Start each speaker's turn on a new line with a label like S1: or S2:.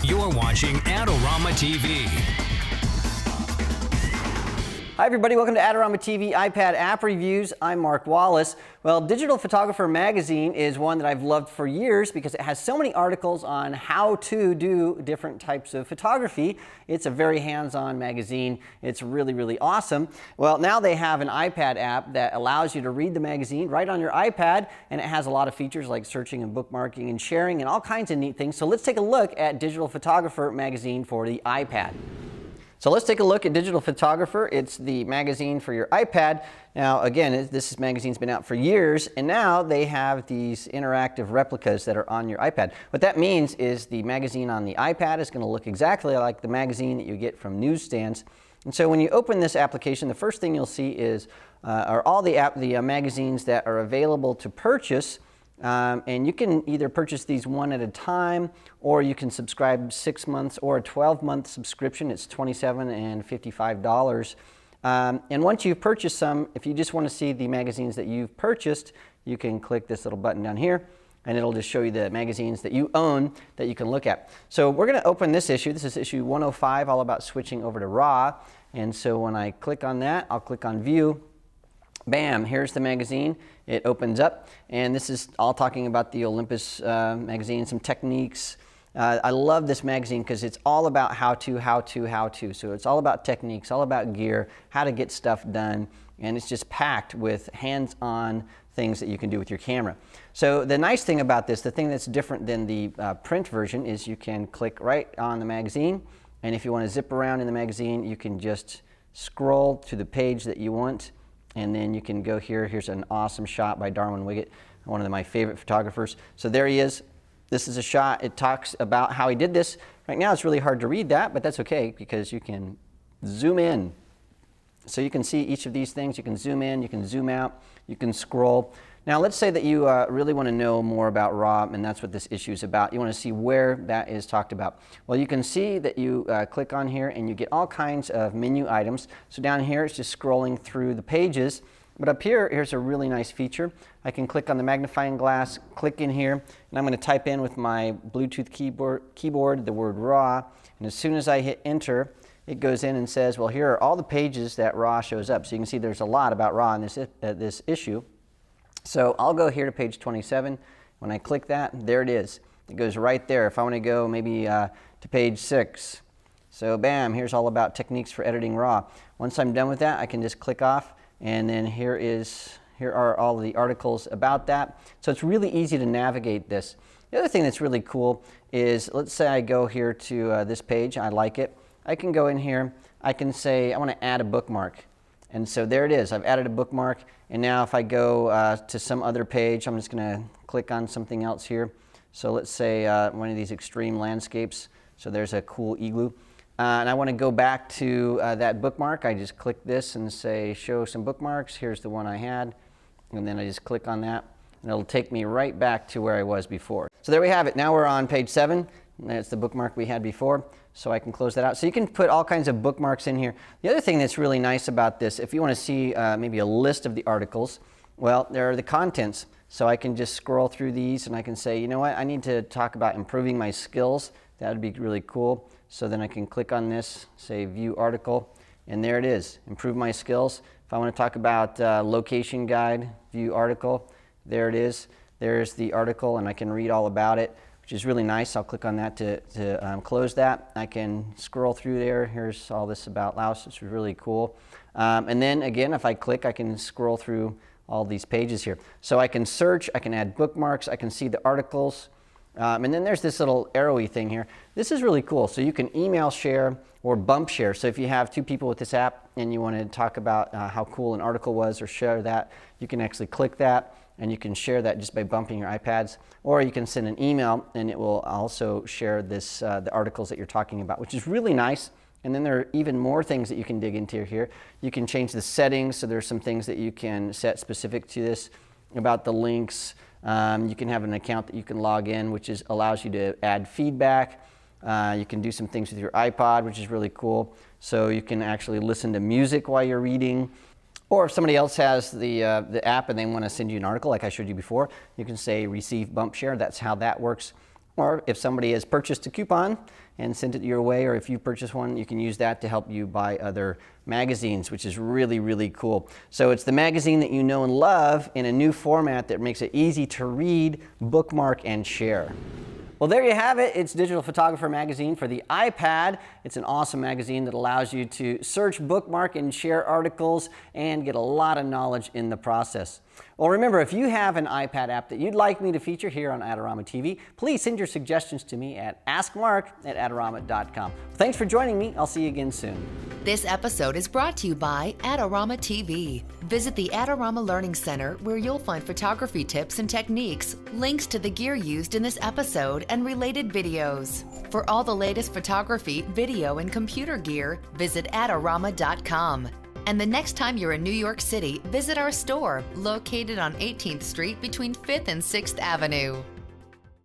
S1: You're watching Adorama TV.
S2: Hi everybody, welcome to Adorama TV iPad app reviews. I'm Mark Wallace. Well, Digital Photographer magazine is one that I've loved for years because it has so many articles on how to do different types of photography. It's a very hands-on magazine. It's really, really awesome. Well, now they have an iPad app that allows you to read the magazine right on your iPad, and it has a lot of features like searching and bookmarking and sharing and all kinds of neat things. So let's take a look at Digital Photographer magazine for the iPad. So let's take a look at Digital Photographer. It's the magazine for your iPad. Now again, this magazine's been out for years, and now they have these interactive replicas that are on your iPad. What that means is the magazine on the iPad is going to look exactly like the magazine that you get from newsstands. And so when you open this application, the first thing you'll see is are all the magazines that are available to purchase. And you can either purchase these one at a time, or you can subscribe 6 months or a 12-month subscription. It's $27 and $55. And once you've purchased some, if you just want to see the magazines that you've purchased, you can click this little button down here, and it'll just show you the magazines that you own that you can look at. So we're going to open this issue. This is issue 105, all about switching over to RAW. And so when I click on that, I'll click on View. Bam, here's the magazine. It opens up, and this is all talking about the Olympus magazine, some techniques. I love this magazine because it's all about how to. So it's all about techniques, all about gear, how to get stuff done, and it's just packed with hands-on things that you can do with your camera. So the nice thing about this, the thing that's different than the print version, is you can click right on the magazine, and if you want to zip around in the magazine, you can just scroll to the page that you want. And then you can go here. Here's an awesome shot by Darwin Wiggett, one of my favorite photographers. So there he is. This is a shot. It talks about how he did this. Right now it's really hard to read that, but that's okay because you can zoom in. So you can see each of these things. You can zoom in, you can zoom out, you can scroll. Now let's say that you really want to know more about RAW, and that's what this issue is about. You want to see where that is talked about. Well, you can see that you click on here and you get all kinds of menu items. So down here it's just scrolling through the pages. But up here, here's a really nice feature. I can click on the magnifying glass, click in here, and I'm going to type in with my Bluetooth keyboard the word RAW. And as soon as I hit enter, it goes in and says, well, here are all the pages that RAW shows up. So you can see there's a lot about RAW in this issue. So I'll go here to page 27. When I click that, there it is. It goes right there. If I want to go maybe to page 6. So bam, here's all about techniques for editing RAW. Once I'm done with that, I can just click off, and then here are all the articles about that. So it's really easy to navigate this. The other thing that's really cool is, let's say I go here to this page, I like it. I can go in here, I can say I want to add a bookmark. And so there it is. I've added a bookmark, and now if I go to some other page, I'm just going to click on something else here. So let's say one of these extreme landscapes. So there's a cool igloo. And I want to go back to that bookmark. I just click this and say show some bookmarks. Here's the one I had. And then I just click on that, and it'll take me right back to where I was before. So there we have it. Now we're on page 7. And that's the bookmark we had before, so I can close that out. So you can put all kinds of bookmarks in here. The other thing that's really nice about this, if you want to see maybe a list of the articles, well, there are the contents. So I can just scroll through these, and I can say, you know what, I need to talk about improving my skills. That would be really cool. So then I can click on this, say view article, and there it is, improve my skills. If I want to talk about location guide, view article, there it is. There's the article, and I can read all about it, which is really nice. I'll click on that to close that. I can scroll through there. Here's all this about Laos, which is really cool. And then again, if I click, I can scroll through all these pages here. So I can search, I can add bookmarks, I can see the articles. And then there's this little arrowy thing here. This is really cool. So you can email share or bump share. So if you have 2 people with this app and you want to talk about how cool an article was or share that, you can actually click that, and you can share that just by bumping your iPads, or you can send an email and it will also share this the articles that you're talking about, which is really nice. And then there are even more things that you can dig into here. You can change the settings, so there's some things that you can set specific to this about the links. You can have an account that you can log in, which allows you to add feedback. You can do some things with your iPod, which is really cool. So you can actually listen to music while you're reading. Or if somebody else has the app and they want to send you an article like I showed you before, you can say receive bump share. That's how that works. Or if somebody has purchased a coupon and sent it your way, or if you purchase one, you can use that to help you buy other magazines, which is really, really cool. So it's the magazine that you know and love in a new format that makes it easy to read, bookmark, and share. Well, there you have it. It's Digital Photographer Magazine for the iPad. It's an awesome magazine that allows you to search, bookmark, and share articles and get a lot of knowledge in the process. Well, remember, if you have an iPad app that you'd like me to feature here on Adorama TV, please send your suggestions to me at AskMark@Adorama.com. Thanks for joining me. I'll see you again soon.
S3: This episode is brought to you by Adorama TV. Visit the Adorama Learning Center where you'll find photography tips and techniques, links to the gear used in this episode, and related videos. For all the latest photography, video, and computer gear, visit Adorama.com. And the next time you're in New York City, visit our store located on 18th Street between 5th and 6th Avenue.